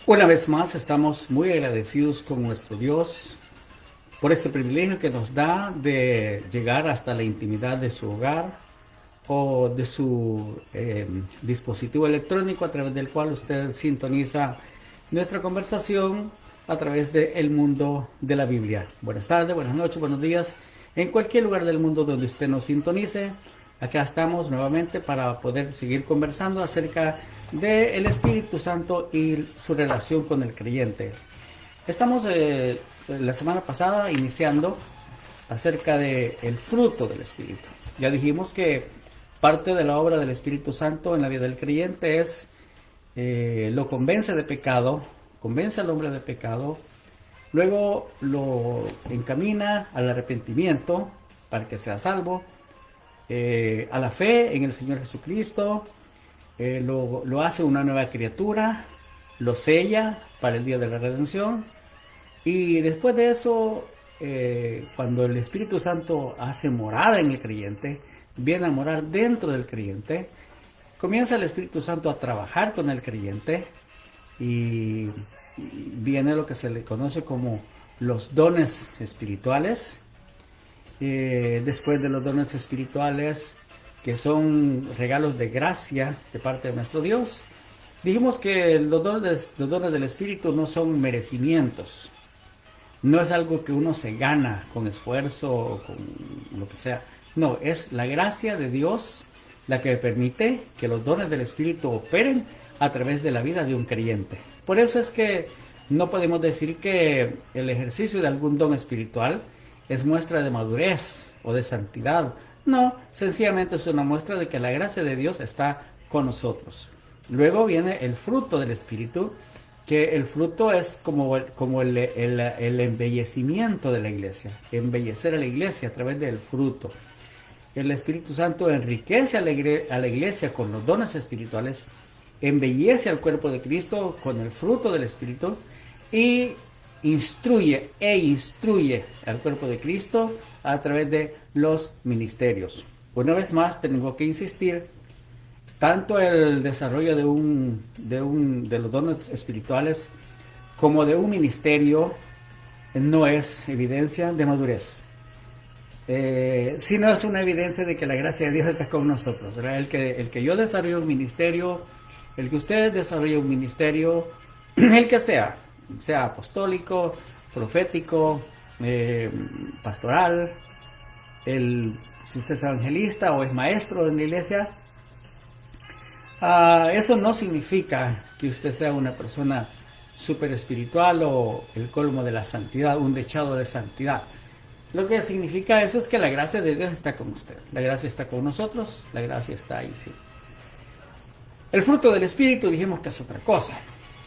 Una vez más estamos muy agradecidos con nuestro Dios por este privilegio que nos da de llegar hasta la intimidad de su hogar o de su dispositivo electrónico a través del cual usted sintoniza nuestra conversación a través de El Mundo de la Biblia. Buenas tardes, buenas noches, buenos días. En cualquier lugar del mundo donde usted nos sintonice, acá estamos nuevamente para poder seguir conversando acerca del Espíritu Santo y su relación con el creyente. Estamos la semana pasada iniciando acerca del fruto del Espíritu. Ya dijimos que parte de la obra del Espíritu Santo en la vida del creyente es lo convence de pecado, convence al hombre de pecado, luego lo encamina al arrepentimiento para que sea salvo, a la fe en el Señor Jesucristo, lo hace una nueva criatura, lo sella para el día de la redención, y después de eso, cuando el Espíritu Santo hace morada en el creyente, viene a morar dentro del creyente, comienza el Espíritu Santo a trabajar con el creyente y viene lo que se le conoce como los dones espirituales. Después de los dones espirituales, que son regalos de gracia de parte de nuestro Dios, dijimos que los dones del Espíritu no son merecimientos, no es algo que uno se gana con esfuerzo o con lo que sea. No, es la gracia de Dios la que permite que los dones del Espíritu operen a través de la vida de un creyente. Por eso es que no podemos decir que el ejercicio de algún don espiritual es muestra de madurez o de santidad. No, sencillamente es una muestra de que la gracia de Dios está con nosotros. Luego viene el fruto del Espíritu, que el fruto es como el embellecimiento de la iglesia, embellecer a la iglesia a través del fruto. El Espíritu Santo enriquece a la iglesia con los dones espirituales, embellece al cuerpo de Cristo con el fruto del Espíritu y instruye al cuerpo de Cristo a través de los ministerios. Una vez más tengo que insistir, tanto el desarrollo de los dones espirituales como de un ministerio no es evidencia de madurez, sino es una evidencia de que la gracia de Dios está con nosotros, ¿verdad? El que yo desarrolle un ministerio, el que usted desarrolle un ministerio, el que sea apostólico, profético, pastoral, si usted es evangelista o es maestro en la iglesia, eso no significa que usted sea una persona súper espiritual o el colmo de la santidad, un dechado de santidad. Lo que significa eso es que la gracia de Dios está con usted, la gracia está con nosotros, la gracia está ahí, sí. El fruto del Espíritu dijimos que es otra cosa.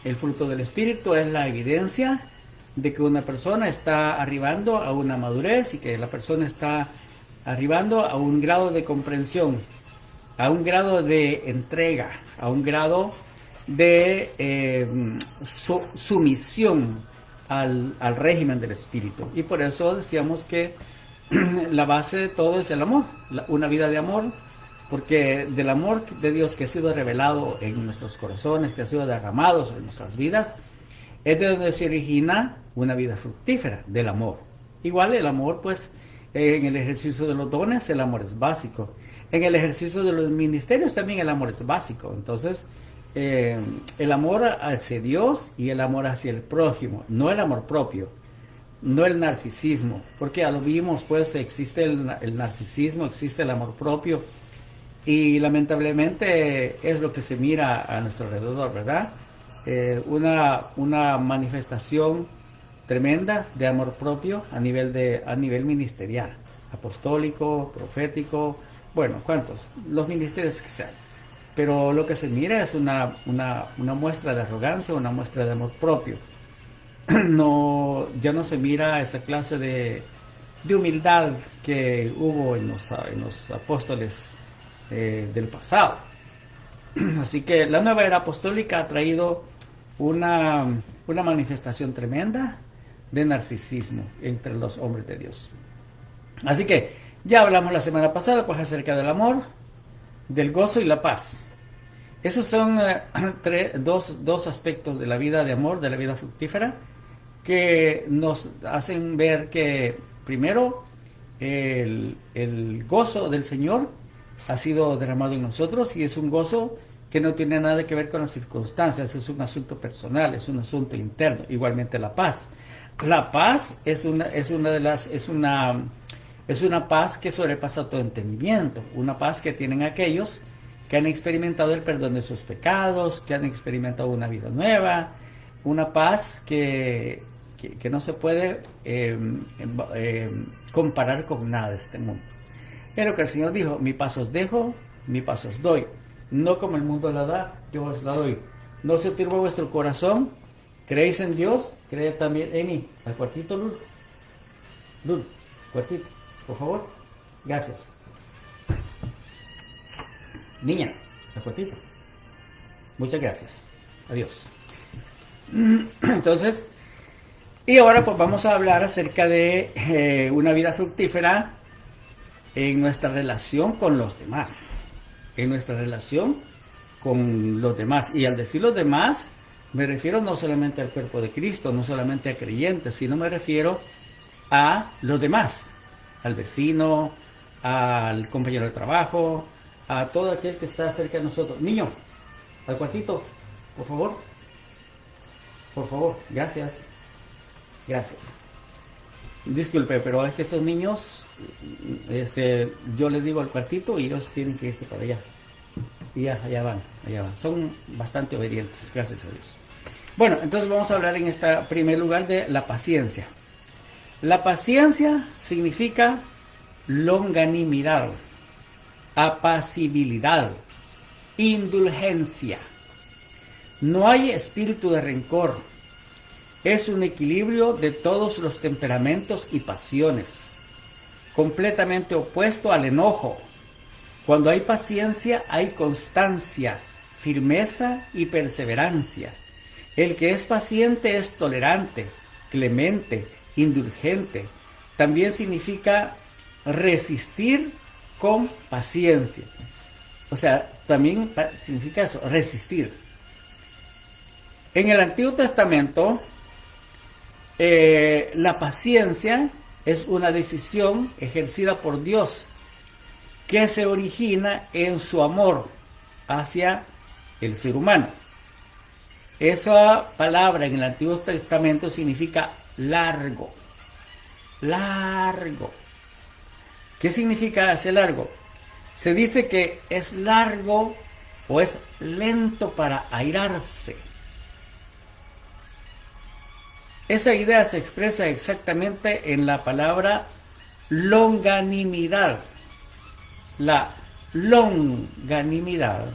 El fruto del Espíritu es la evidencia de que una persona está arribando a una madurez y que la persona está arribando a un grado de comprensión, a un grado de entrega, a un grado de sumisión al régimen del Espíritu. Y por eso decíamos que la base de todo es el amor, una vida de amor, porque del amor de Dios que ha sido revelado en nuestros corazones, que ha sido derramado sobre nuestras vidas, es de donde se origina una vida fructífera, del amor. Igual el amor, pues, en el ejercicio de los dones, el amor es básico. En el ejercicio de los ministerios también el amor es básico. Entonces, el amor hacia Dios y el amor hacia el prójimo, no el amor propio, no el narcisismo, porque ya lo vimos, pues existe el narcisismo, existe el amor propio, y lamentablemente es lo que se mira a nuestro alrededor, ¿verdad? Una manifestación tremenda de amor propio a nivel ministerial, apostólico, profético, bueno, ¿cuántos? Los ministerios que sean. Pero lo que se mira es una muestra de arrogancia, una muestra de amor propio. Ya no se mira esa clase de humildad que hubo en los apóstoles del pasado. Así que la nueva era apostólica ha traído una manifestación tremenda de narcisismo entre los hombres de Dios. Así que ya hablamos la semana pasada pues acerca del amor, del gozo y la paz. Esos son dos aspectos de la vida de amor, de la vida fructífera, que nos hacen ver que primero el gozo del Señor ha sido derramado en nosotros y es un gozo que no tiene nada que ver con las circunstancias, es un asunto personal, es un asunto interno. Igualmente la paz. La paz es una paz que sobrepasa todo entendimiento, una paz que tienen aquellos que han experimentado el perdón de sus pecados, que han experimentado una vida nueva, una paz que no se puede comparar con nada de este mundo. Es lo que el Señor dijo: mi paz os dejo, mi paz os doy. No como el mundo la da, yo os la doy. No se turbe vuestro corazón, creéis en Dios, creed también en mí. Al cuartito, Lul. Lul, cuartito, por favor. Gracias. Niña, al cuartito. Muchas gracias. Adiós. Entonces, y ahora pues vamos a hablar acerca de una vida fructífera en nuestra relación con los demás. En nuestra relación con los demás. Y al decir los demás, me refiero no solamente al cuerpo de Cristo, no solamente a creyentes, sino me refiero a los demás, al vecino, al compañero de trabajo, a todo aquel que está cerca de nosotros. Niño, al cuartito, por favor. Por favor, gracias. Gracias. Disculpe, pero es que estos niños, yo les digo al cuartito y ellos tienen que irse para allá. Y allá van. Son bastante obedientes, gracias a Dios. Bueno, entonces vamos a hablar en este primer lugar de la paciencia. La paciencia significa longanimidad, apacibilidad, indulgencia. No hay espíritu de rencor. Es un equilibrio de todos los temperamentos y pasiones, completamente opuesto al enojo. Cuando hay paciencia, hay constancia, firmeza y perseverancia. El que es paciente es tolerante, clemente, indulgente. También significa resistir con paciencia. O sea, también significa eso, resistir. En el Antiguo Testamento, la paciencia es una decisión ejercida por Dios que se origina en su amor hacia el ser humano. Esa palabra en el Antiguo Testamento significa largo. Largo. ¿Qué significa ese largo? Se dice que es largo o es lento para airarse. Esa idea se expresa exactamente en la palabra longanimidad. La longanimidad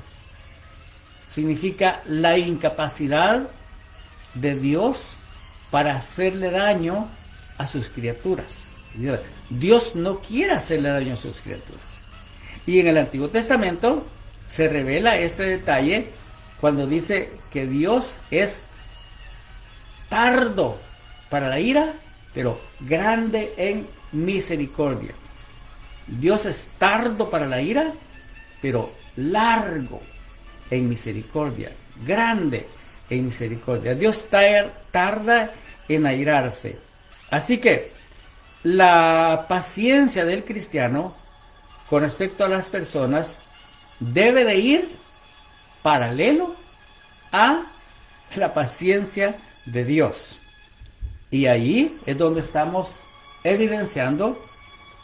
significa la incapacidad de Dios para hacerle daño a sus criaturas. Dios no quiere hacerle daño a sus criaturas. Y en el Antiguo Testamento se revela este detalle cuando dice que Dios es tardo para la ira, pero grande en misericordia. Dios es tardo para la ira, pero largo en misericordia, grande en misericordia. Dios tarda en airarse. Así que la paciencia del cristiano con respecto a las personas debe de ir paralelo a la paciencia de Dios. Y ahí es donde estamos evidenciando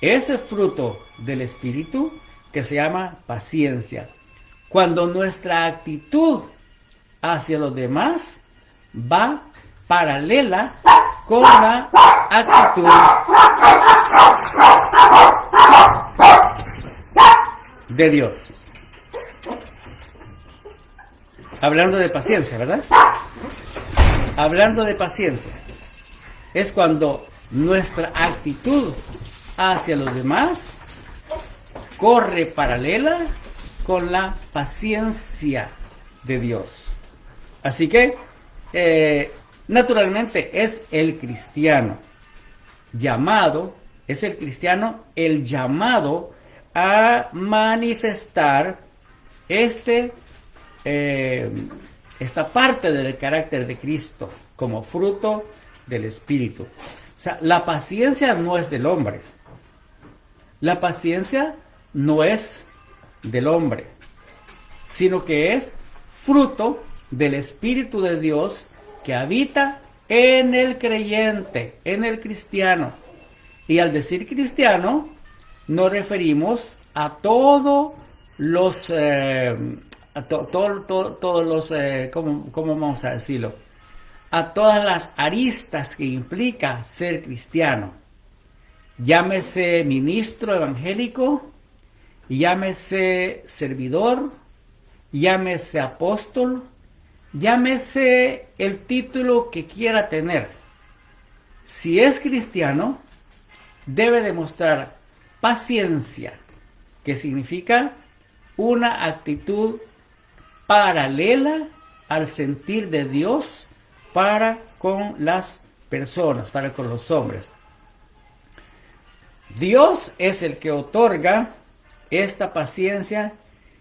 ese fruto del Espíritu que se llama paciencia. Cuando nuestra actitud hacia los demás va paralela con la actitud de Dios. Hablando de paciencia, ¿verdad? Hablando de paciencia. Es cuando nuestra actitud hacia los demás corre paralela con la paciencia de Dios. Así que, naturalmente, es el cristiano llamado, es el cristiano el llamado a manifestar este esta parte del carácter de Cristo como fruto del Espíritu. O sea, la paciencia no es del hombre. La paciencia no es del hombre, sino que es fruto del Espíritu de Dios que habita en el creyente, en el cristiano. Y al decir cristiano, nos referimos a todos los, ¿cómo vamos a decirlo? A todas las aristas que implica ser cristiano. Llámese ministro evangélico, llámese servidor, llámese apóstol, llámese el título que quiera tener. Si es cristiano, debe demostrar paciencia, que significa una actitud paralela al sentir de Dios para con las personas, para con los hombres. Dios es el que otorga esta paciencia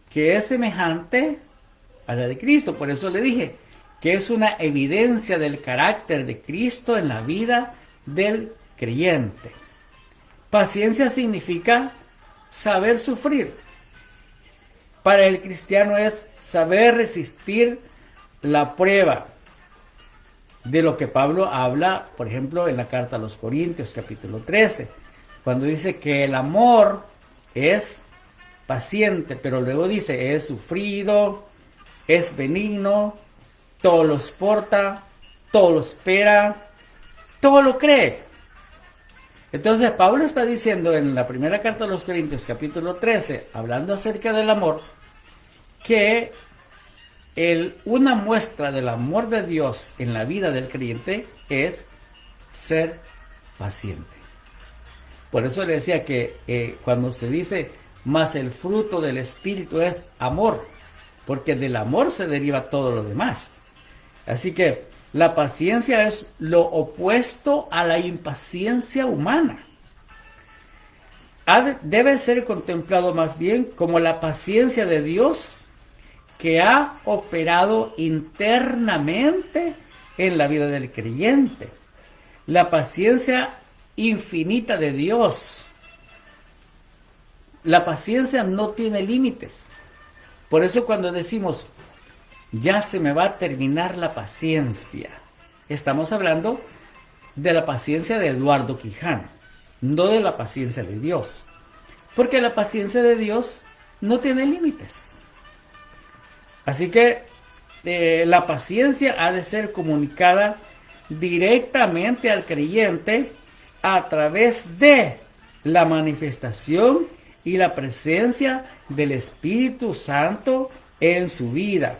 que es semejante a la de Cristo. Por eso le dije que es una evidencia del carácter de Cristo en la vida del creyente. Paciencia significa saber sufrir. Para el cristiano es saber resistir la prueba, de lo que Pablo habla, por ejemplo, en la carta a los Corintios, capítulo 13, cuando dice que el amor es paciente, pero luego dice, es sufrido, es benigno, todo lo soporta, todo lo espera, todo lo cree. Entonces Pablo está diciendo en la primera carta a los Corintios, capítulo 13, hablando acerca del amor, que una muestra del amor de Dios en la vida del creyente es ser paciente. Por eso le decía que cuando se dice, más el fruto del Espíritu es amor, porque del amor se deriva todo lo demás. Así que la paciencia es lo opuesto a la impaciencia humana. Debe ser contemplado más bien como la paciencia de Dios que ha operado internamente en la vida del creyente. La paciencia infinita de Dios. La paciencia no tiene límites. Por eso cuando decimos, ya se me va a terminar la paciencia, estamos hablando de la paciencia de Eduardo Quijano, no de la paciencia de Dios. Porque la paciencia de Dios no tiene límites. Así que la paciencia ha de ser comunicada directamente al creyente a través de la manifestación y la presencia del Espíritu Santo en su vida.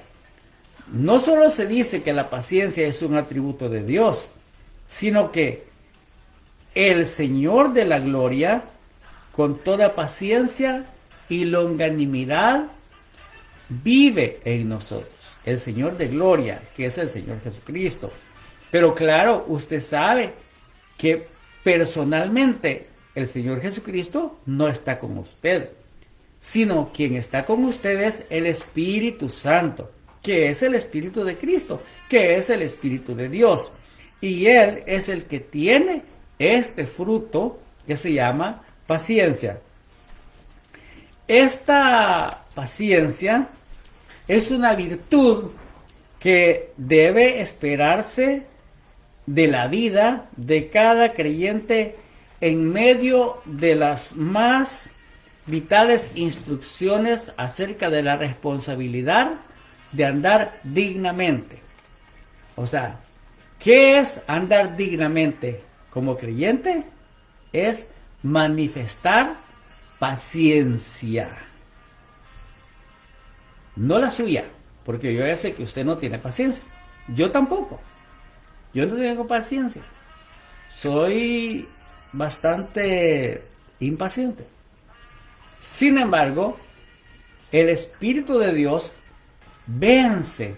No solo se dice que la paciencia es un atributo de Dios, sino que el Señor de la gloria, con toda paciencia y longanimidad, vive en nosotros. El Señor de gloria, que es el Señor Jesucristo. Pero claro, usted sabe que personalmente el Señor Jesucristo no está con usted, sino quien está con usted es el Espíritu Santo, que es el Espíritu de Cristo, que es el Espíritu de Dios. Y Él es el que tiene este fruto que se llama paciencia. Esta paciencia es una virtud que debe esperarse de la vida de cada creyente en medio de las más vitales instrucciones acerca de la responsabilidad de andar dignamente. O sea, ¿qué es andar dignamente como creyente? Es manifestar paciencia. No la suya, porque yo ya sé que usted no tiene paciencia. Yo tampoco. Yo no tengo paciencia. Soy bastante impaciente. Sin embargo, el Espíritu de Dios vence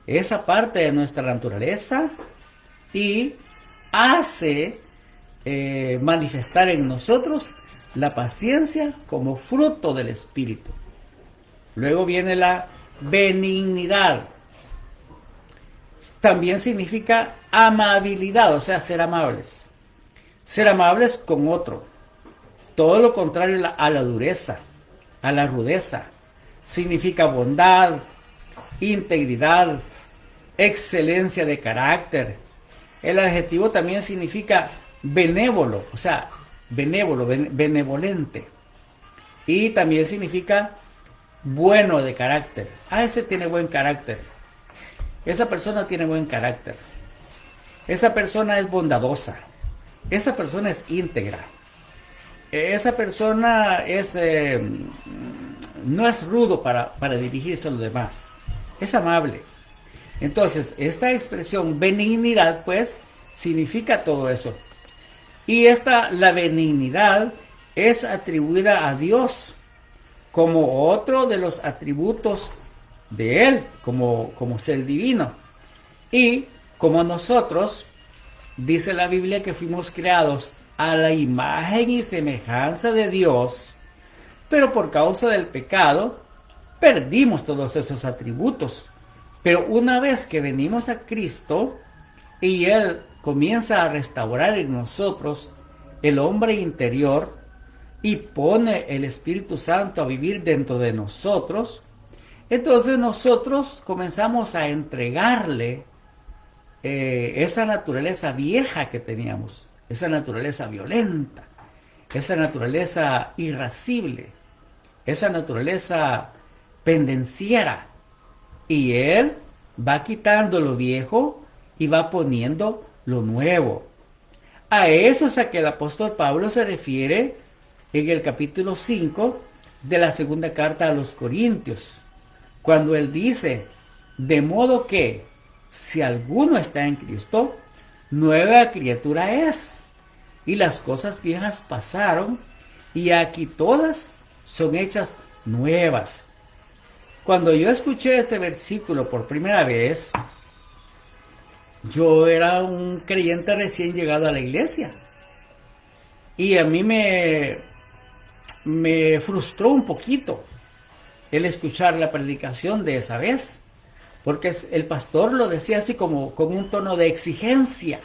esa parte de nuestra naturaleza y hace manifestar en nosotros la paciencia como fruto del Espíritu. Luego viene la benignidad. También significa amabilidad, o sea, ser amables. Ser amables con otro. Todo lo contrario a la dureza, a la rudeza. Significa bondad, integridad, excelencia de carácter. El adjetivo también significa benévolo, o sea, benévolo, benevolente. Y también significa bueno de carácter. Ah, ese tiene buen carácter. Esa persona tiene buen carácter. Esa persona es bondadosa. Esa persona es íntegra. Esa persona es no es rudo para dirigirse a los demás. Es amable. Entonces, esta expresión benignidad, pues, significa todo eso. Y la benignidad es atribuida a Dios como otro de los atributos de Él, como ser divino. Y como nosotros, dice la Biblia que fuimos creados a la imagen y semejanza de Dios, pero por causa del pecado, perdimos todos esos atributos. Pero una vez que venimos a Cristo y Él comienza a restaurar en nosotros el hombre interior y pone el Espíritu Santo a vivir dentro de nosotros, entonces nosotros comenzamos a entregarle esa naturaleza vieja que teníamos, esa naturaleza violenta, esa naturaleza irascible, esa naturaleza pendenciera. Y Él va quitando lo viejo y va poniendo lo nuevo. A eso es a que el apóstol Pablo se refiere en el capítulo 5 de la segunda carta a los Corintios, cuando él dice: de modo que si alguno está en Cristo, nueva criatura es, y las cosas viejas pasaron, y aquí todas son hechas nuevas. Cuando yo escuché ese versículo por primera vez, yo era un creyente recién llegado a la iglesia. Y a mí me frustró un poquito el escuchar la predicación de esa vez. Porque el pastor lo decía así como con un tono de exigencia.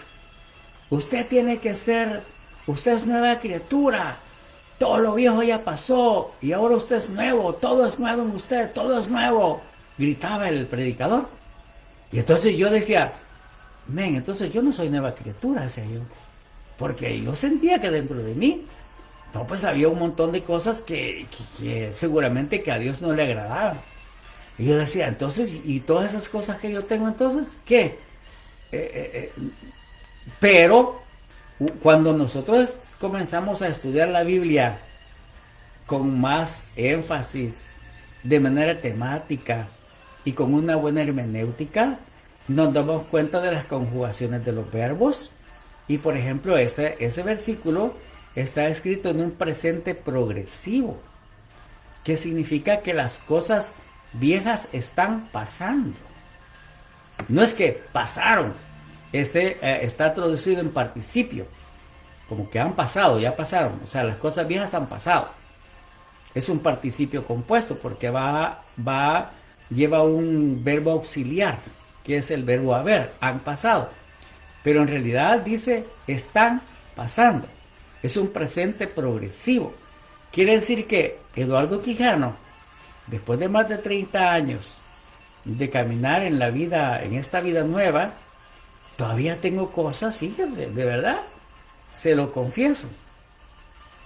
Usted es nueva criatura. Todo lo viejo ya pasó y ahora usted es nuevo, todo es nuevo en usted, todo es nuevo, gritaba el predicador. Y entonces yo decía, entonces yo no soy nueva criatura, decía yo, porque yo sentía que dentro de mí, no, pues había un montón de cosas que seguramente que a Dios no le agradaban. Y yo decía, entonces, ¿y todas esas cosas que yo tengo entonces? ¿Qué? Pero cuando nosotros comenzamos a estudiar la Biblia con más énfasis, de manera temática y con una buena hermenéutica, nos damos cuenta de las conjugaciones de los verbos. Y por ejemplo, ese versículo está escrito en un presente progresivo, que significa que las cosas viejas están pasando. No es que pasaron, está traducido en participio, como que han pasado, ya pasaron, o sea, las cosas viejas han pasado. Es un participio compuesto porque lleva un verbo auxiliar, que es el verbo haber, han pasado. Pero en realidad dice, están pasando. Es un presente progresivo. Quiere decir que Eduardo Quijano, después de más de 30 años de caminar en la vida, en esta vida nueva, todavía tengo cosas, fíjese, de verdad, se lo confieso,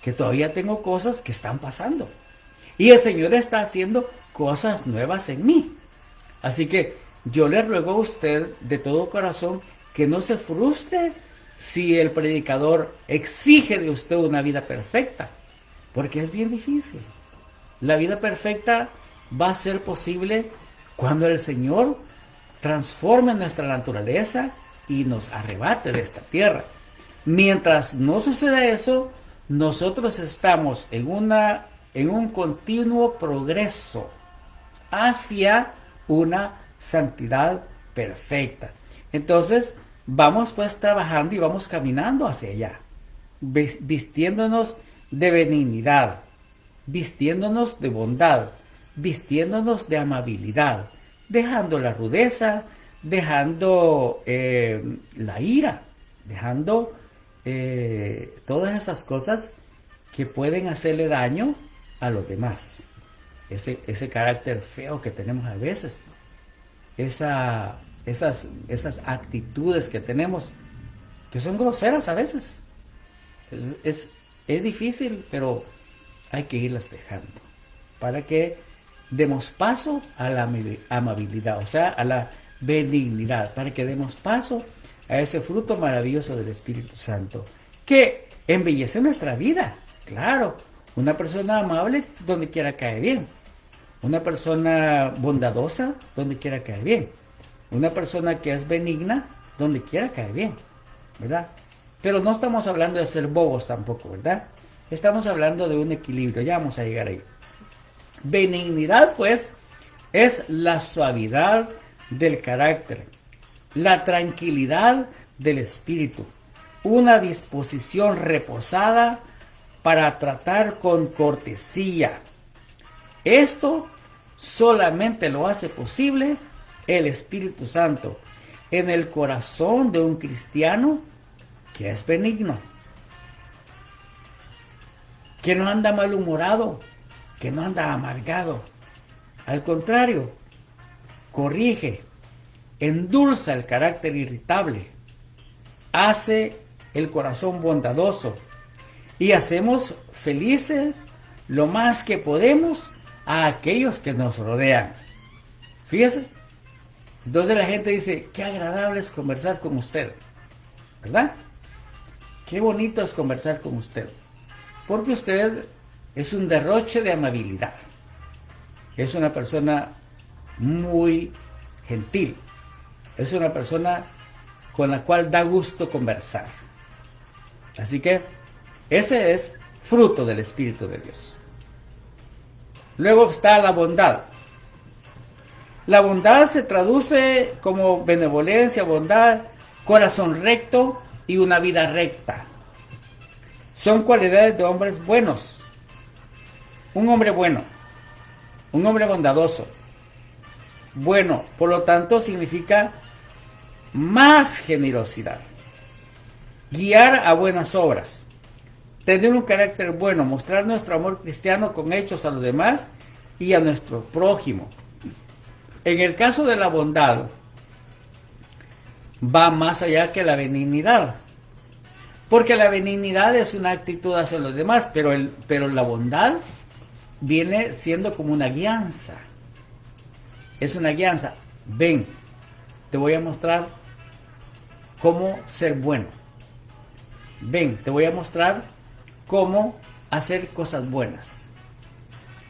que todavía tengo cosas que están pasando. Y el Señor está haciendo cosas nuevas en mí. Así que yo le ruego a usted de todo corazón que no se frustre si el predicador exige de usted una vida perfecta, porque es bien difícil. La vida perfecta va a ser posible cuando el Señor transforme nuestra naturaleza y nos arrebate de esta tierra. Mientras no suceda eso, nosotros estamos en un continuo progreso hacia una santidad perfecta. Entonces, vamos pues trabajando y vamos caminando hacia allá, vistiéndonos de benignidad, vistiéndonos de bondad, vistiéndonos de amabilidad, dejando la rudeza, dejando la ira, dejando todas esas cosas que pueden hacerle daño a los demás. Ese carácter feo que tenemos a veces, esas actitudes que tenemos, que son groseras a veces. Es difícil, pero hay que irlas dejando para que demos paso a la amabilidad, o sea, a la benignidad, para que demos paso a ese fruto maravilloso del Espíritu Santo, que embellece nuestra vida. Claro, una persona amable donde quiera cae bien, una persona bondadosa donde quiera cae bien, una persona que es benigna donde quiera cae bien, ¿verdad? Pero no estamos hablando de ser bobos tampoco, ¿verdad? Estamos hablando de un equilibrio, ya vamos a llegar ahí. Benignidad, pues, es la suavidad del carácter, la tranquilidad del espíritu, una disposición reposada para tratar con cortesía. Esto solamente lo hace posible el Espíritu Santo en el corazón de un cristiano que es benigno, que no anda malhumorado, que no anda amargado. Al contrario, corrige, endulza el carácter irritable, hace el corazón bondadoso y hacemos felices lo más que podemos a aquellos que nos rodean. Fíjese, entonces la gente dice, qué agradable es conversar con usted, ¿verdad? Qué bonito es conversar con usted, porque usted es un derroche de amabilidad, es una persona muy gentil, es una persona con la cual da gusto conversar. Así que ese es fruto del Espíritu de Dios. Luego está la bondad. La bondad se traduce como benevolencia, bondad, corazón recto y una vida recta. Son cualidades de hombres buenos. Un hombre bueno, un hombre bondadoso. Bueno, por lo tanto, significa más generosidad. Guiar a buenas obras. Tener un carácter bueno, mostrar nuestro amor cristiano con hechos a los demás y a nuestro prójimo. En el caso de la bondad, va más allá que la benignidad. Porque la benignidad es una actitud hacia los demás, pero la bondad viene siendo como una guianza. Es una guianza. Ven, te voy a mostrar cómo ser bueno. Ven, te voy a mostrar cómo hacer cosas buenas.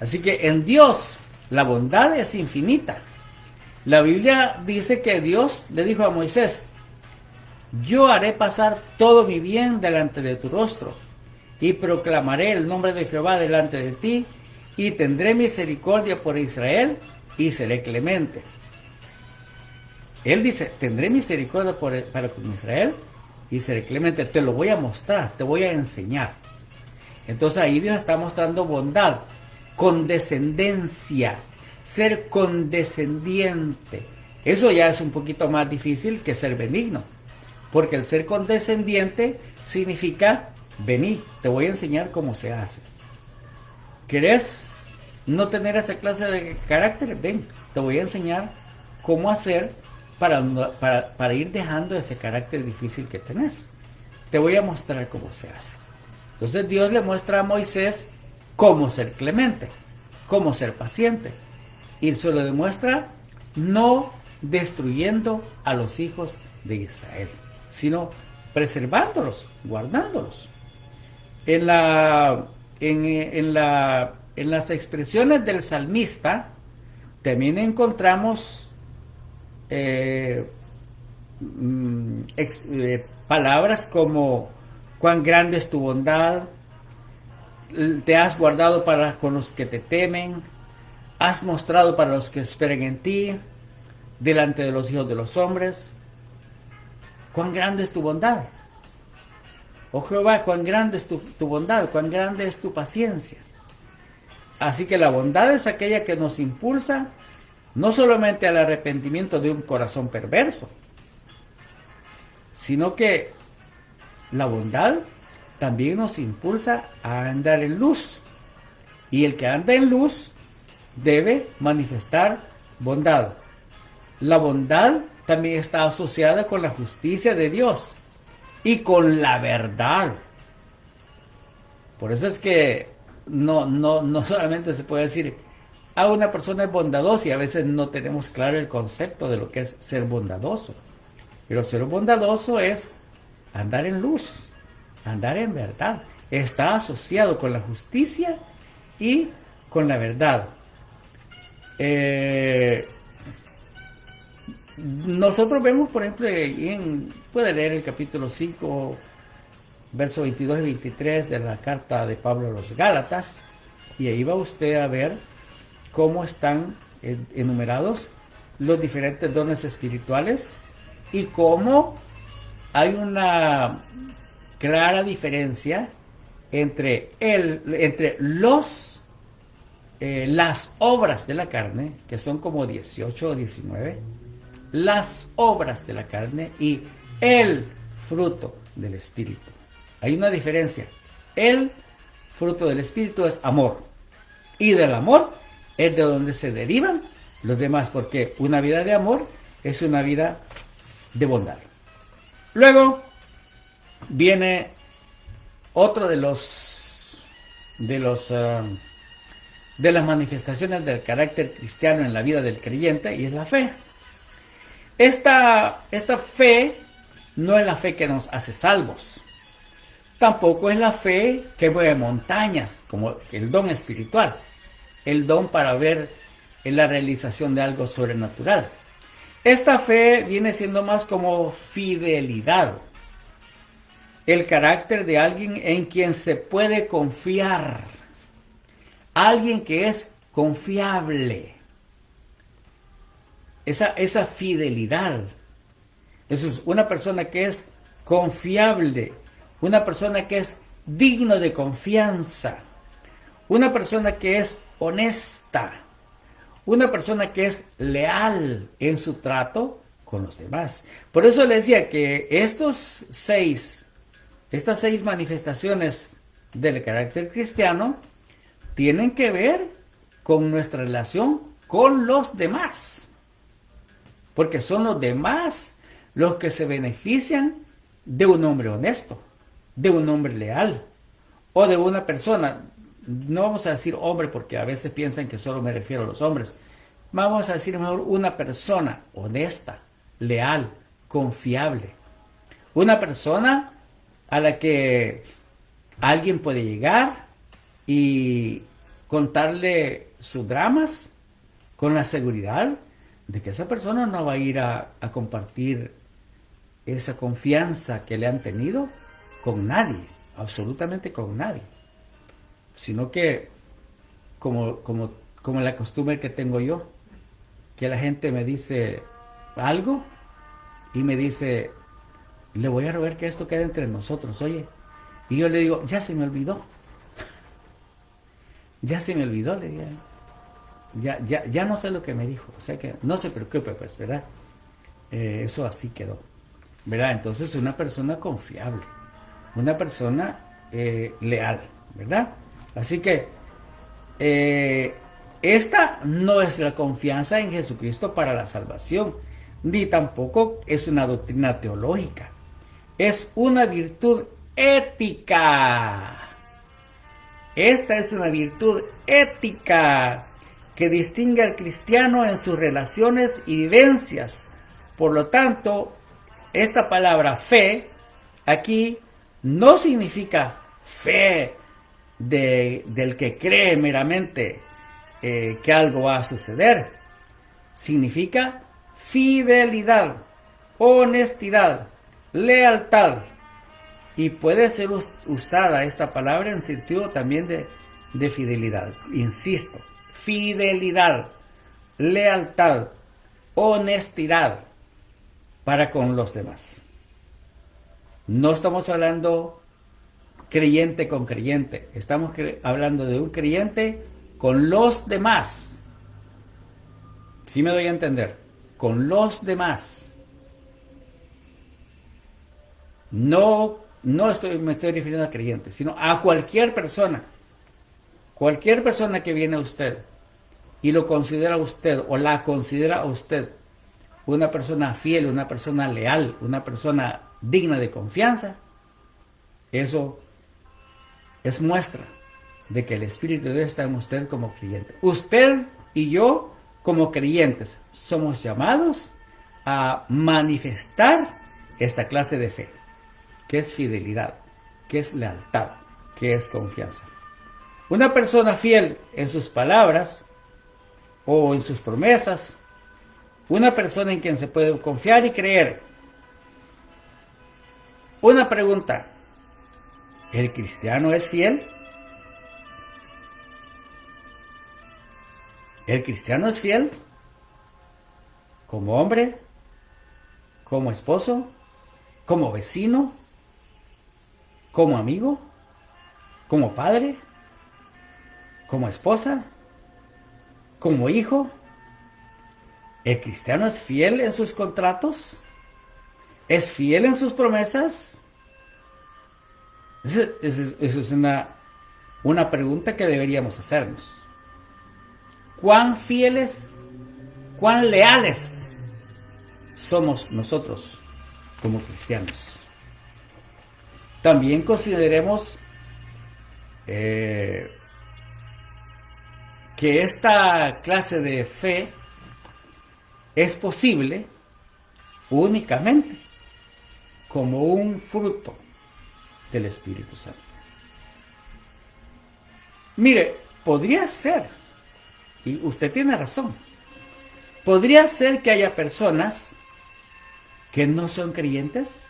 Así que en Dios la bondad es infinita. La Biblia dice que Dios le dijo a Moisés, yo haré pasar todo mi bien delante de tu rostro y proclamaré el nombre de Jehová delante de ti y tendré misericordia por Israel y seré clemente. Él dice, tendré misericordia para con Israel y seré clemente. Te lo voy a mostrar, te voy a enseñar. Entonces ahí Dios está mostrando bondad, condescendencia, ser condescendiente. Eso ya es un poquito más difícil que ser benigno, porque el ser condescendiente significa venir, te voy a enseñar cómo se hace. ¿Querés no tener esa clase de carácter? Ven, te voy a enseñar cómo hacer para ir dejando ese carácter difícil que tenés. Te voy a mostrar cómo se hace. Entonces Dios le muestra a Moisés cómo ser clemente, cómo ser paciente. Y se lo demuestra no destruyendo a los hijos de Israel, sino preservándolos, guardándolos. En las expresiones del salmista también encontramos palabras como cuán grande es tu bondad, te has guardado para con los que te temen, has mostrado para los que esperan en ti, delante de los hijos de los hombres. Cuán grande es tu bondad. Oh Jehová, cuán grande es tu bondad, cuán grande es tu paciencia. Así que la bondad es aquella que nos impulsa no solamente al arrepentimiento de un corazón perverso, sino que la bondad también nos impulsa a andar en luz. Y el que anda en luz debe manifestar bondad. La bondad también está asociada con la justicia de Dios y con la verdad. Por eso es que no solamente se puede decir, una persona es bondadosa, y a veces no tenemos claro el concepto de lo que es ser bondadoso. Pero ser bondadoso es andar en luz, andar en verdad. Está asociado con la justicia y con la verdad. Nosotros vemos, por ejemplo, puede leer el capítulo 5, versos 22 y 23 de la carta de Pablo a los Gálatas, y ahí va usted a ver cómo están enumerados los diferentes dones espirituales y cómo hay una clara diferencia entre las obras de la carne, que son como 18 o 19, las obras de la carne y el fruto del Espíritu. Hay una diferencia. El fruto del Espíritu es amor, y del amor es de donde se derivan los demás, porque una vida de amor es una vida de bondad. Luego viene otro de las manifestaciones del carácter cristiano en la vida del creyente, y es la fe. Esta fe no es la fe que nos hace salvos. Tampoco es la fe que mueve montañas, como el don espiritual, el don para ver en la realización de algo sobrenatural. Esta fe viene siendo más como fidelidad, el carácter de alguien en quien se puede confiar, alguien que es confiable. Esa fidelidad, eso es una persona que es confiable, una persona que es digno de confianza, una persona que es honesta, una persona que es leal en su trato con los demás. Por eso le decía que estas seis manifestaciones del carácter cristiano tienen que ver con nuestra relación con los demás, porque son los demás los que se benefician de un hombre honesto, de un hombre leal, o de una persona. No vamos a decir hombre porque a veces piensan que solo me refiero a los hombres. Vamos a decir mejor una persona honesta, leal, confiable. Una persona a la que alguien puede llegar y contarle sus dramas con la seguridad de que esa persona no va a ir a compartir esa confianza que le han tenido con nadie, absolutamente con nadie. Sino que como la costumbre que tengo yo, que la gente me dice algo y me dice, le voy a rogar que esto quede entre nosotros, oye. Y yo le digo, ya se me olvidó. Ya se me olvidó, le digo. Ya no sé lo que me dijo. O sea que no se preocupe, pues, ¿verdad? Eso así quedó, ¿verdad? Entonces, una persona confiable, una persona leal, ¿verdad? Así que esta no es la confianza en Jesucristo para la salvación, ni tampoco es una doctrina teológica. Es una virtud ética. Esta es una virtud ética que distingue al cristiano en sus relaciones y vivencias. Por lo tanto, esta palabra fe aquí no significa fe del que cree meramente que algo va a suceder. Significa fidelidad, honestidad, lealtad. Y puede ser usada esta palabra en sentido también de fidelidad. Insisto, fidelidad, lealtad, honestidad para con los demás. No estamos hablando creyente con creyente, estamos hablando de un creyente con los demás. ¿Sí me doy a entender? Con los demás. No, me estoy refiriendo a creyentes, sino a cualquier persona. Cualquier persona que viene a usted y lo considera a usted o la considera a usted una persona fiel, una persona leal, una persona digna de confianza, eso es muestra de que el Espíritu de Dios está en usted como creyente. Usted y yo como creyentes somos llamados a manifestar esta clase de fe, que es fidelidad, que es lealtad, que es confianza. Una persona fiel en sus palabras o en sus promesas, una persona en quien se puede confiar y creer. Una pregunta: ¿el cristiano es fiel? ¿El cristiano es fiel? ¿Como hombre? ¿Como esposo? ¿Como vecino? ¿Como amigo? ¿Como padre? ¿Como esposa? ¿Como hijo? ¿El cristiano es fiel en sus contratos? ¿Es fiel en sus promesas? Esa es una pregunta que deberíamos hacernos. ¿Cuán fieles, cuán leales somos nosotros como cristianos? También consideremos que esta clase de fe es posible únicamente como un fruto del Espíritu Santo. Mire, podría ser, y usted tiene razón, podría ser que haya personas que no son creyentes,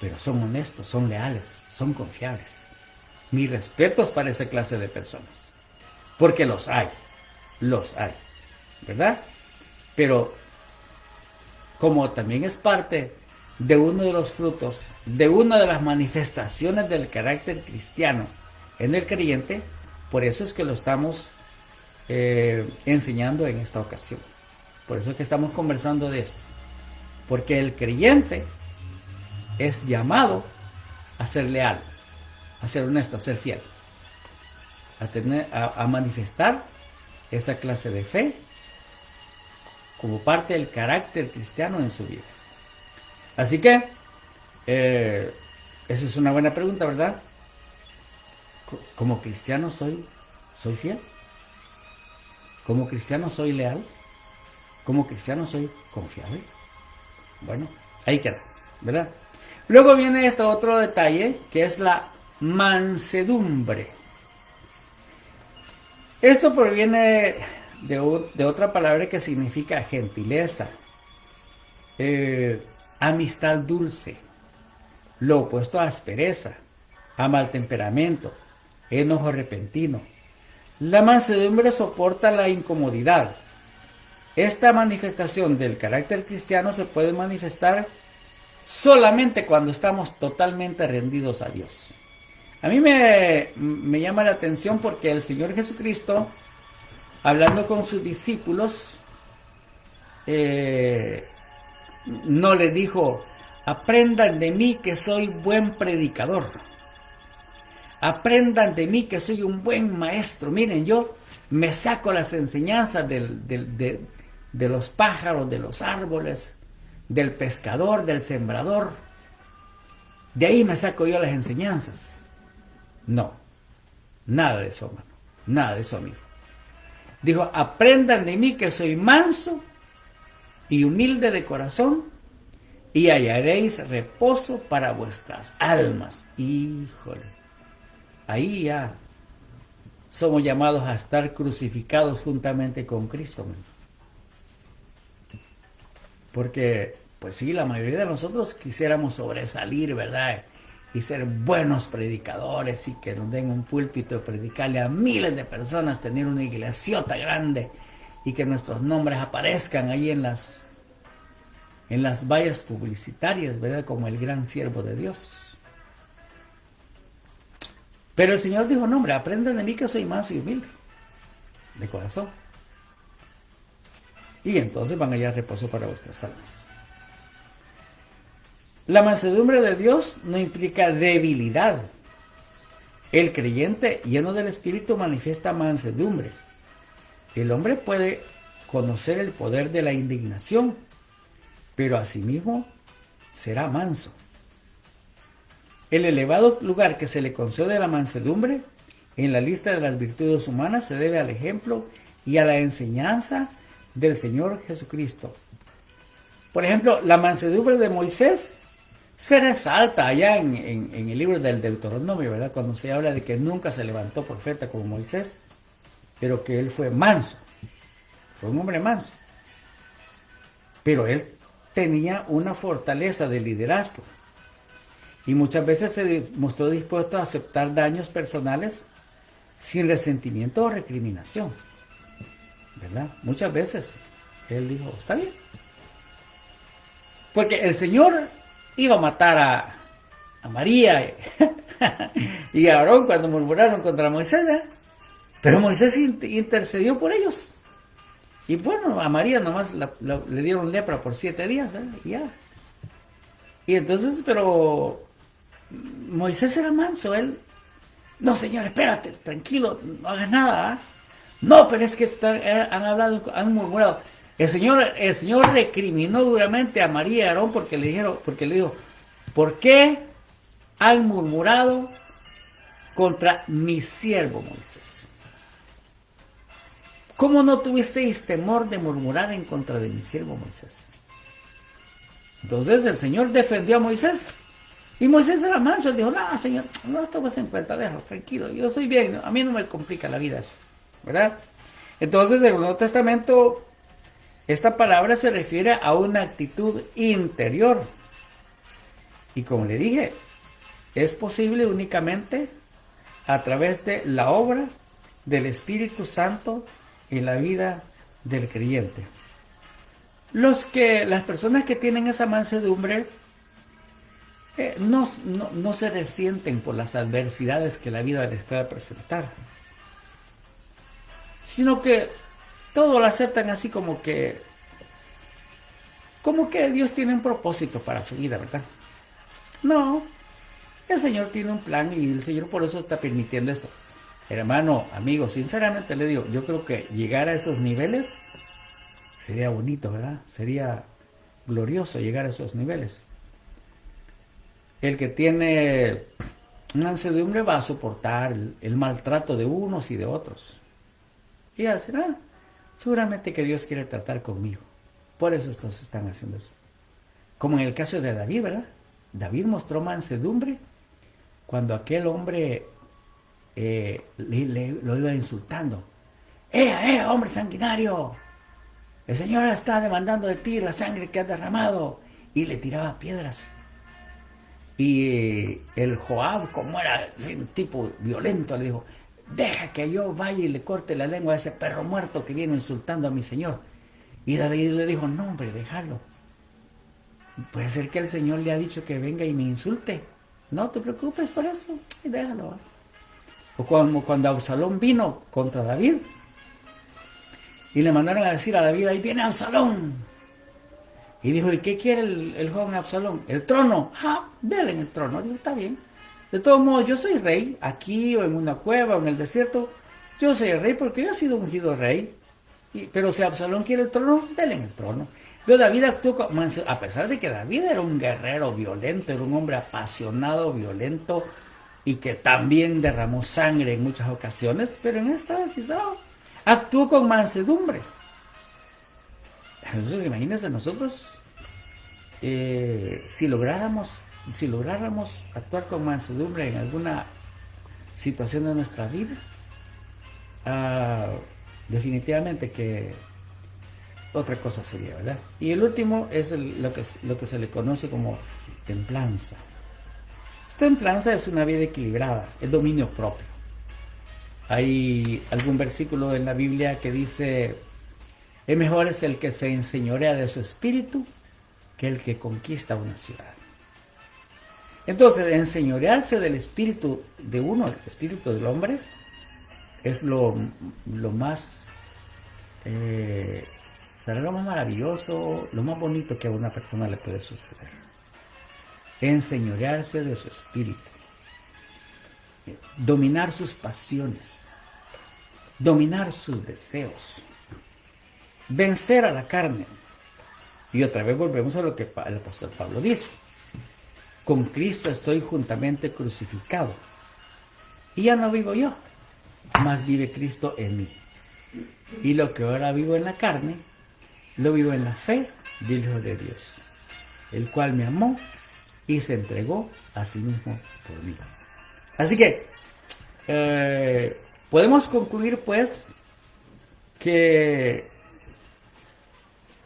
pero son honestos, son leales, son confiables. Mis respetos para esa clase de personas, porque los hay, ¿verdad? Pero como también es parte de uno de los frutos, de una de las manifestaciones del carácter cristiano en el creyente, por eso es que lo estamos enseñando en esta ocasión. Por eso es que estamos conversando de esto. Porque el creyente es llamado a ser leal, a ser honesto, a ser fiel, a manifestar esa clase de fe como parte del carácter cristiano en su vida. Así que, esa es una buena pregunta, ¿verdad? ¿Como cristiano soy fiel? ¿Como cristiano soy leal? ¿Como cristiano soy confiable? Bueno, ahí queda, ¿verdad? Luego viene este otro detalle, que es la mansedumbre. Esto proviene de otra palabra que significa gentileza, amistad dulce, lo opuesto a aspereza, a mal temperamento, enojo repentino. La mansedumbre soporta la incomodidad. Esta manifestación del carácter cristiano se puede manifestar solamente cuando estamos totalmente rendidos a Dios. A mí me llama la atención porque el Señor Jesucristo, hablando con sus discípulos, no le dijo: aprendan de mí que soy buen predicador, aprendan de mí que soy un buen maestro. Miren, yo me saco las enseñanzas de los pájaros, de los árboles, del pescador, del sembrador. De ahí me saco yo las enseñanzas. No, nada de eso, hermano, nada de eso, amigo. Dijo: aprendan de mí que soy manso y humilde de corazón, y hallaréis reposo para vuestras almas. Híjole, ahí ya somos llamados a estar crucificados juntamente con Cristo, hermano. Porque, pues sí, la mayoría de nosotros quisiéramos sobresalir, ¿verdad? Y ser buenos predicadores y que nos den un púlpito y predicarle a miles de personas, tener una iglesiota grande y que nuestros nombres aparezcan ahí en las vallas publicitarias, ¿verdad? Como el gran siervo de Dios. Pero el Señor dijo: no, hombre, aprendan de mí que soy manso y humilde. de corazón. Y entonces van a hallar reposo para vuestras almas. La mansedumbre de Dios no implica debilidad. El creyente lleno del Espíritu manifiesta mansedumbre. El hombre puede conocer el poder de la indignación, pero asimismo será manso. El elevado lugar que se le concede a la mansedumbre en la lista de las virtudes humanas se debe al ejemplo y a la enseñanza del Señor Jesucristo. Por ejemplo, la mansedumbre de Moisés se resalta allá en el libro del Deuteronomio, ¿verdad? Cuando se habla de que nunca se levantó profeta como Moisés, pero que él fue manso, fue un hombre manso. Pero él tenía una fortaleza de liderazgo y muchas veces se mostró dispuesto a aceptar daños personales sin resentimiento o recriminación, ¿verdad? Muchas veces él dijo, está bien, porque el Señor iba a matar a María y a Aarón cuando murmuraron contra Moisés, ¿verdad? Pero Moisés intercedió por ellos. Y bueno, a María nomás le dieron lepra por 7 días, ¿verdad? Y ya. Y entonces, pero Moisés era manso, él, no, Señor, espérate, tranquilo, no hagas nada, ¿eh? No, pero es que han hablado, han murmurado. El Señor recriminó duramente a María y a Aarón porque le dijo, ¿por qué han murmurado contra mi siervo Moisés? ¿Cómo no tuvisteis temor de murmurar en contra de mi siervo Moisés? Entonces el Señor defendió a Moisés. Y Moisés era manso, él dijo, no, Señor, no tomes en cuenta, déjalos, tranquilo, yo soy bien, a mí no me complica la vida eso, ¿verdad? Entonces, en el Nuevo Testamento, esta palabra se refiere a una actitud interior. Y como le dije, es posible únicamente a través de la obra del Espíritu Santo en la vida del creyente. Las personas que tienen esa mansedumbre no se resienten por las adversidades que la vida les pueda presentar, sino que todo lo aceptan así como que Dios tiene un propósito para su vida, ¿verdad? No, el Señor tiene un plan y el Señor por eso está permitiendo eso. Hermano, amigo, sinceramente le digo, yo creo que llegar a esos niveles sería bonito, ¿verdad? Sería glorioso llegar a esos niveles. El que tiene mansedumbre va a soportar el maltrato de unos y de otros. Y va a decir, seguramente que Dios quiere tratar conmigo. Por eso estos están haciendo eso. Como en el caso de David, ¿verdad? David mostró mansedumbre cuando aquel hombre lo iba insultando. Hombre sanguinario! El Señor está demandando de ti la sangre que has derramado. Y le tiraba piedras. Y el Joab, como era un tipo violento, le dijo, deja que yo vaya y le corte la lengua a ese perro muerto que viene insultando a mi Señor. Y David le dijo, no hombre, déjalo. Puede ser que el Señor le ha dicho que venga y me insulte. No te preocupes por eso, déjalo. O cuando Absalón vino contra David y le mandaron a decir a David, ahí viene Absalón. Y dijo, ¿y qué quiere el joven Absalón? El trono. Dele en el trono. Dijo, está bien. De todos modos, yo soy rey, aquí o en una cueva o en el desierto. Yo soy el rey porque yo he sido ungido rey. Pero si Absalón quiere el trono, dele en el trono. Pero David actuó, a pesar de que David era un guerrero violento, era un hombre apasionado, violento, y que también derramó sangre en muchas ocasiones, pero en esta vez actuó con mansedumbre. Entonces, imagínense nosotros, si lográramos actuar con mansedumbre en alguna situación de nuestra vida, definitivamente que otra cosa sería, ¿verdad? Y el último es lo que se le conoce como templanza. Esta templanza es una vida equilibrada, es dominio propio. Hay algún versículo en la Biblia que dice, es mejor es el que se enseñorea de su espíritu que el que conquista una ciudad. Entonces, enseñorearse del espíritu de uno, el espíritu del hombre, es lo más, será lo más maravilloso, lo más bonito que a una persona le puede suceder. Enseñorearse de su espíritu, dominar sus pasiones, dominar sus deseos, vencer a la carne. Y otra vez volvemos a lo que el apóstol Pablo dice: con Cristo estoy juntamente crucificado, y ya no vivo yo, mas vive Cristo en mí. Y lo que ahora vivo en la carne, lo vivo en la fe del Hijo de Dios, el cual me amó y se entregó a sí mismo por mí. Así que podemos concluir pues que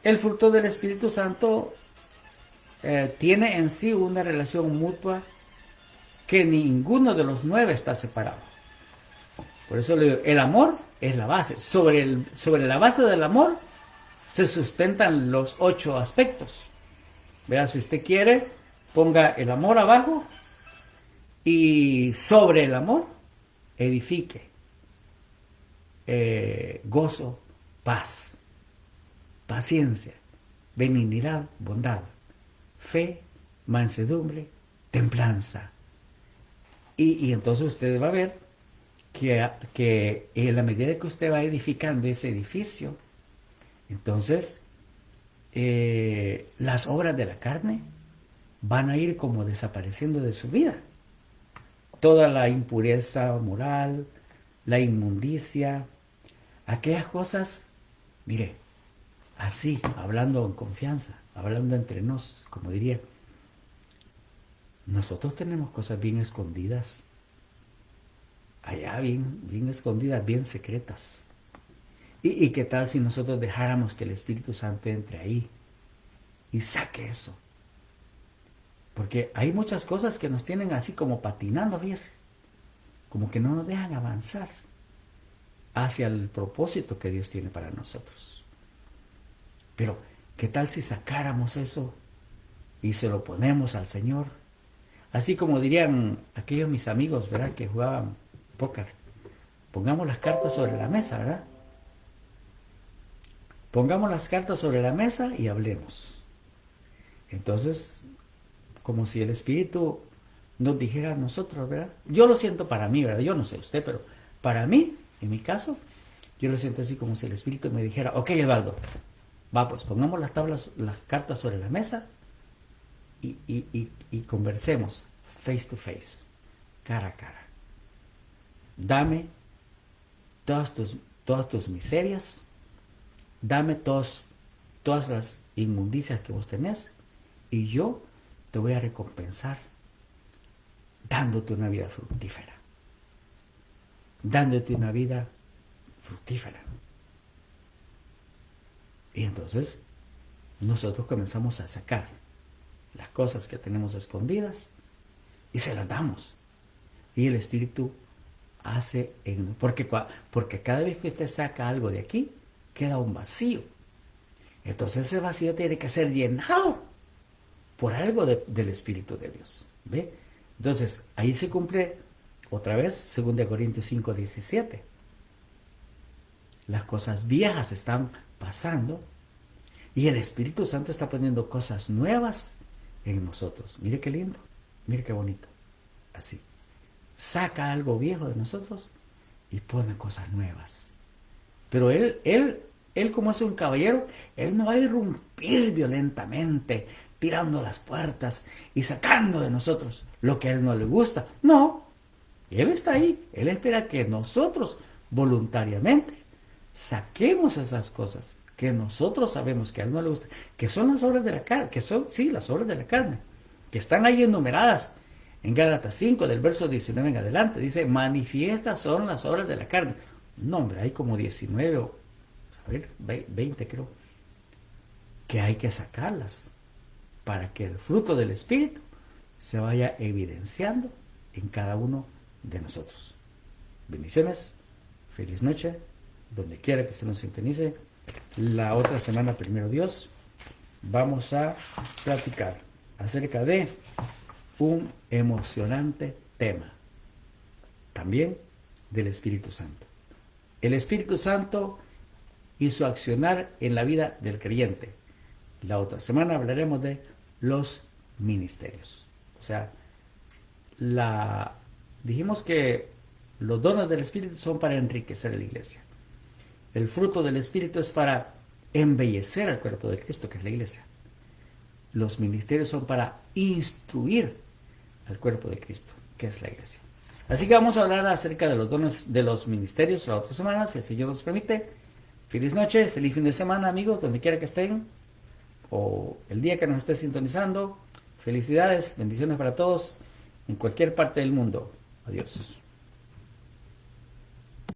el fruto del Espíritu Santo tiene en sí una relación mutua, que ninguno de los 9 está separado. Por eso le digo, el amor es la base. Sobre la base del amor se sustentan los 8 aspectos. Vea, si usted quiere, ponga el amor abajo y sobre el amor edifique gozo, paz, paciencia, benignidad, bondad, fe, mansedumbre, templanza. Y entonces usted va a ver que en la medida que usted va edificando ese edificio, entonces las obras de la carne van a ir como desapareciendo de su vida. Toda la impureza moral, la inmundicia, aquellas cosas, mire, así, hablando en confianza, hablando entre nos, como diría, nosotros tenemos cosas bien escondidas, allá bien escondidas, bien secretas. ¿Y qué tal si nosotros dejáramos que el Espíritu Santo entre ahí y saque eso? Porque hay muchas cosas que nos tienen así como patinando, fíjese, como que no nos dejan avanzar hacia el propósito que Dios tiene para nosotros. Pero, ¿qué tal si sacáramos eso y se lo ponemos al Señor? Así como dirían aquellos mis amigos, ¿verdad?, que jugaban póker. Pongamos las cartas sobre la mesa, ¿verdad? Pongamos las cartas sobre la mesa y hablemos. Entonces, como si el Espíritu nos dijera a nosotros, ¿verdad? Yo lo siento para mí, ¿verdad? Yo no sé usted, pero para mí, en mi caso, yo lo siento así como si el Espíritu me dijera: ok, Eduardo, va, pues pongamos las cartas sobre la mesa y conversemos face to face, cara a cara. Dame todas tus miserias, dame todas las inmundicias que vos tenés, y yo te voy a recompensar dándote una vida fructífera. Dándote una vida fructífera. Y entonces nosotros comenzamos a sacar las cosas que tenemos escondidas y se las damos. Y el Espíritu hace porque cada vez que usted saca algo de aquí, queda un vacío. Entonces ese vacío tiene que ser llenado por algo del Espíritu de Dios. ¿Ve? Entonces ahí se cumple otra vez 2 Corintios 5:17. Las cosas viejas están pasando y el Espíritu Santo está poniendo cosas nuevas en nosotros. Mire qué lindo, mire qué bonito. Así. Saca algo viejo de nosotros y pone cosas nuevas. Pero él como es un caballero, él no va a irrumpir violentamente, tirando las puertas y sacando de nosotros lo que a él no le gusta. No, él está ahí. Él espera que nosotros voluntariamente saquemos esas cosas que nosotros sabemos que a él no le gusta, que son las obras de la carne, que son, sí, las obras de la carne, que están ahí enumeradas en Gálatas 5, del verso 19 en adelante. Dice: manifiestas son las obras de la carne. No, hombre, hay como 19 o, a ver, 20 creo, que hay que sacarlas para que el fruto del Espíritu se vaya evidenciando en cada uno de nosotros. Bendiciones, feliz noche, donde quiera que se nos sintonice. La otra semana, primero Dios, vamos a platicar acerca de un emocionante tema, también del Espíritu Santo. el Espíritu Santo y su accionar en la vida del creyente. La otra semana hablaremos de los ministerios. O sea, dijimos que los dones del Espíritu son para enriquecer a la iglesia. El fruto del Espíritu es para embellecer al cuerpo de Cristo, que es la iglesia. Los ministerios son para instruir al cuerpo de Cristo, que es la iglesia. Así que vamos a hablar acerca de los dones de los ministerios la otra semana, si el Señor nos permite. Feliz noche, feliz fin de semana, amigos, donde quiera que estén, o el día que nos esté sintonizando. Felicidades, bendiciones para todos en cualquier parte del mundo. Adiós.